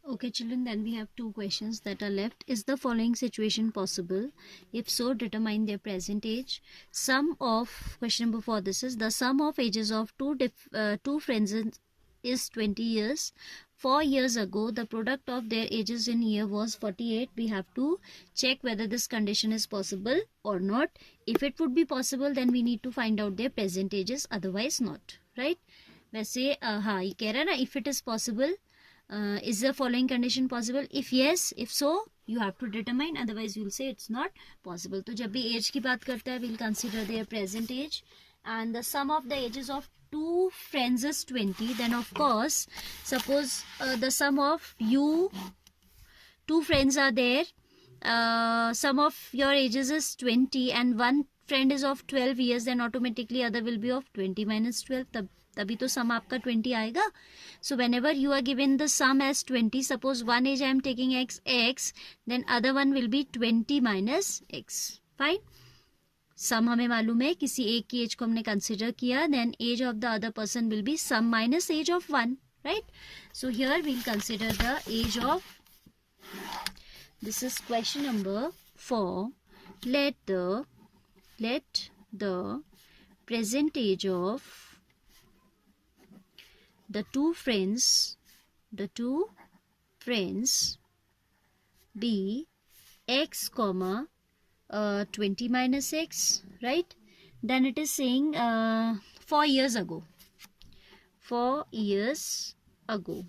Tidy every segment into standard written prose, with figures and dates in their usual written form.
Okay, children, then we have two questions that are left. Is the following situation possible? If so, determine their present age. Question number 4, this is the sum of ages of two friends is 20 years. 4 years ago, the product of their ages in year was 48. We have to check whether this condition is possible or not. If it would be possible, then we need to find out their present ages, otherwise not, right? वैसे हाँ ये कह रहा है ना, if it is possible, is the following condition possible? If yes, if so, you have to determine, otherwise you will say it's not possible. तो जब भी age की बात करता है, we'll consider their present age, and the sum of the ages of two friends is 20. Then of course, suppose the sum of you, two friends are there, sum of your ages is 20 and one friend is of 12 years, then automatically other will be of 20 minus 12. तभी तो सम आपका 20 आएगा. So whenever you are given the sum as 20, suppose one age I am taking x, then other one will be 20 minus x. Fine. सम हमें मालूम है, किसी एक की एज को हमने कंसिडर किया, then age of the other person will be sum minus age of one, right? So here we'll consider the age of, this is question number 4. Let the present age of the two friends be x comma 20 minus x, right? Then it is saying 4 years ago. 4 years ago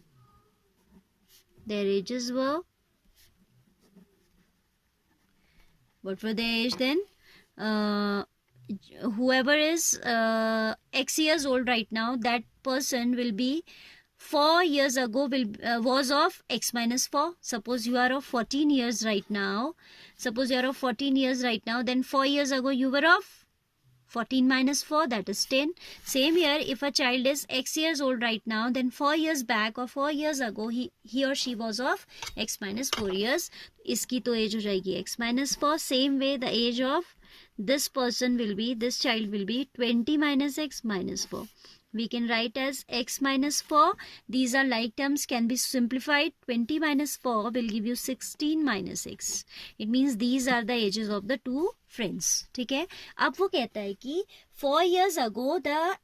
their ages were, what were their age then? Whoever is x years old right now, that person will be 4 years ago was of x minus 4. Suppose you are of 14 years right now. Then 4 years ago you were of 14 minus 4, that is 10. Same here, if a child is x years old right now, then 4 years back or 4 years ago he or she was of x minus 4 years. इसकी तो age हो जाएगी x minus 4. Same way the age of this child will be 20 minus x minus 4. We can write as x minus 4. These are like terms, can be simplified. 20 minus 4 will give you 16 minus x. It means these are the ages of the two friends. ठीक है. अब वो कहता है कि 4 years ago the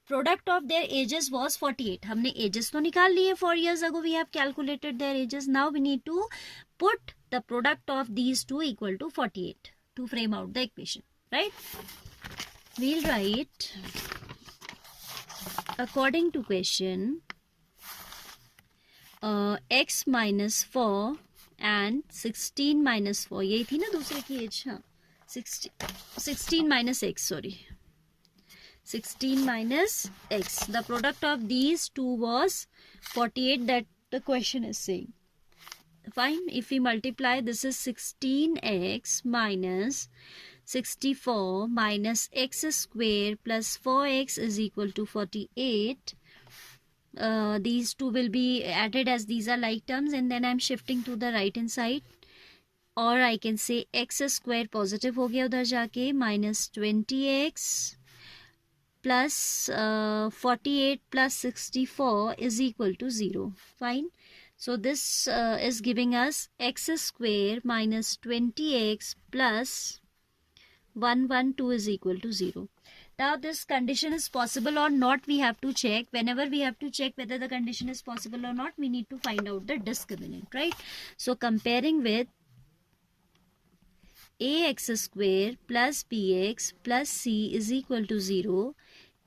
product of their ages was 48. हमने ages तो निकाल लिए. 4 years ago we have calculated their ages. Now we need to put the product of these two equal to 48 to frame out the equation, right? We'll write, according to question, x minus 4 and 16 minus 4, यही थी ना दूसरे की as, हाँ 16 minus x, sorry, 16 minus x. The product of these two was 48, that the question is saying. Fine, if we multiply, this is 16x minus 64 minus x square plus 4x is equal to 48. These two will be added as these are like terms, and then I am shifting to the right hand side, or I can say x square positive हो गया उधर जाके, minus 20x plus 48 plus 64 is equal to 0. Fine. So this is giving us x square minus 20x plus 112 is equal to 0. Now this condition is possible or not, we have to check. Whenever we have to check whether the condition is possible or not, we need to find out the discriminant, right? So comparing with ax square plus bx plus c is equal to 0,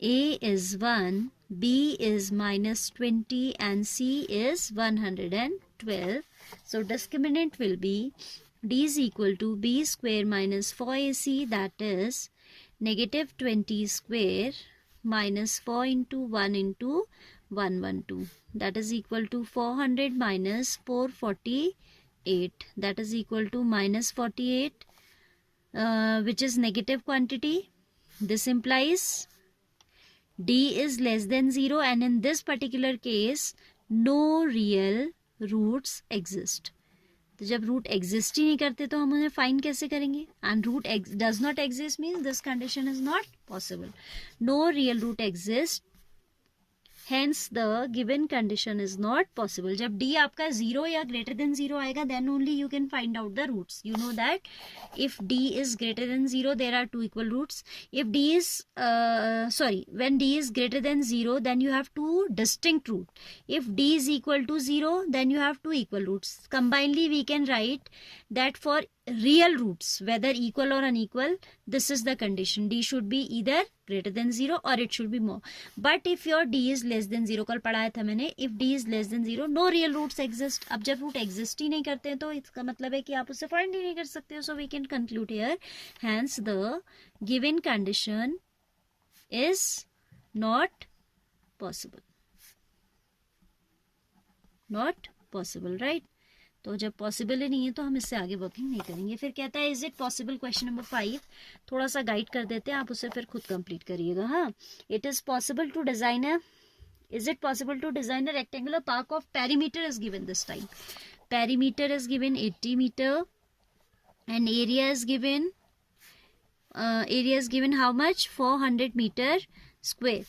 a is 1, b is minus 20 and c is 112. So discriminant will be d is equal to b square minus 4ac, that is negative 20 square minus 4 into 1 into 112, that is equal to 400 minus 448, that is equal to minus 48, which is negative quantity. This implies d is less than 0, and in this particular case no real roots exist. तो जब root exist ही नहीं करते तो हम उन्हें find कैसे करेंगे? And root does not exist means this condition is not possible. No real root exist, Hence the given condition is not possible. जब d आपका 0 या greater than 0 आएगा, then only you can find out the roots. You know that if d is greater than 0, there are two equal roots. If d is when d is greater than 0, then you have two distinct roots. If d is equal to 0, then you have two equal roots. Combinedly we can write that for real roots, whether equal or unequal, this is the condition. d should be either greater than 0 or it should be more. But if your d is less than 0, कल पढ़ाया था मैंने, if d is less than 0, no real roots exist. अब जब root exist ही नहीं करते हैं तो इसका मतलब है कि आप उसे find ही नहीं कर सकते हो. So we can conclude here, hence the given condition is not possible. Not possible, right? तो जब पॉसिबल ही नहीं है तो हम इससे आगे वर्किंग नहीं करेंगे. फिर कहता है is it possible, question number 5. थोड़ा सा गाइड कर देते हैं, आप उसे फिर खुद कंप्लीट करिएगा. हाँ, it is possible to design a rectangular park of perimeter is given this time. Perimeter is given 80 metre and area is given how much, 400 metre square.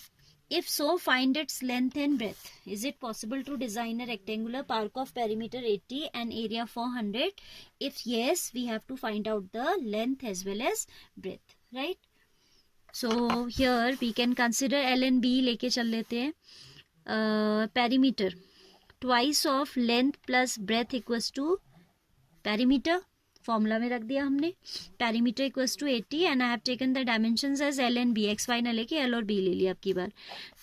If so, find its length and breadth. Is it possible to design a rectangular park of perimeter 80 and area 400? If yes, we have to find out the length as well as breadth, right? So here we can consider L and B लेके चल लेते हैं. Perimeter twice of length plus breadth equals to perimeter. Formula में रख दिया हमने. Perimeter equals to 80 and I have taken the dimensions as L and B. X Y ना लेके एल और बी ले लिया अब की बार.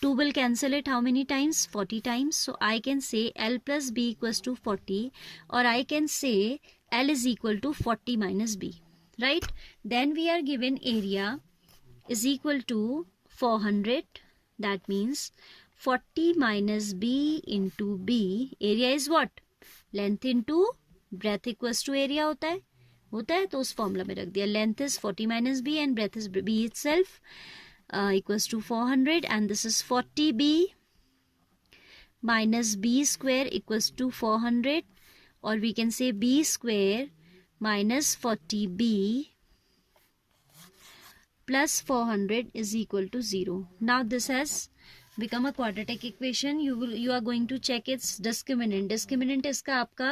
2 will cancel it how many times, 40 times. So I can say L plus B equals to 40 और I can say L is equal to 40 minus B, right. Then we are given area is equal to 400. That means 40 minus B into B. Area is what, length into breadth equals to area होता है तो उस formula में रख दिया. Length is 40 minus B and breadth is B itself equals to 400 and this is 40 B minus B square equals to 400 और we can say B square minus 40 B plus 400 is equal to 0. Now this has become a quadratic equation. You are going to check its discriminant. Discriminant इसका आपका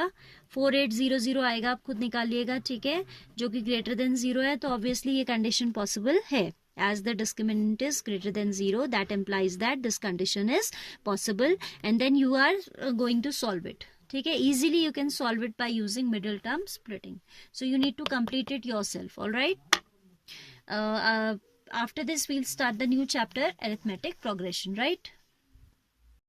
4800 आएगा, आप खुद निकालिएगा, ठीक है, जो कि greater than 0 है. तो obviously ये condition possible है. As the discriminant is greater than 0, that implies that this condition is possible and then you are going to solve it. ठीक है, easily you can solve it by using middle term splitting. So you need to complete it yourself, all right? After this we'll start the new chapter, arithmetic progression, right?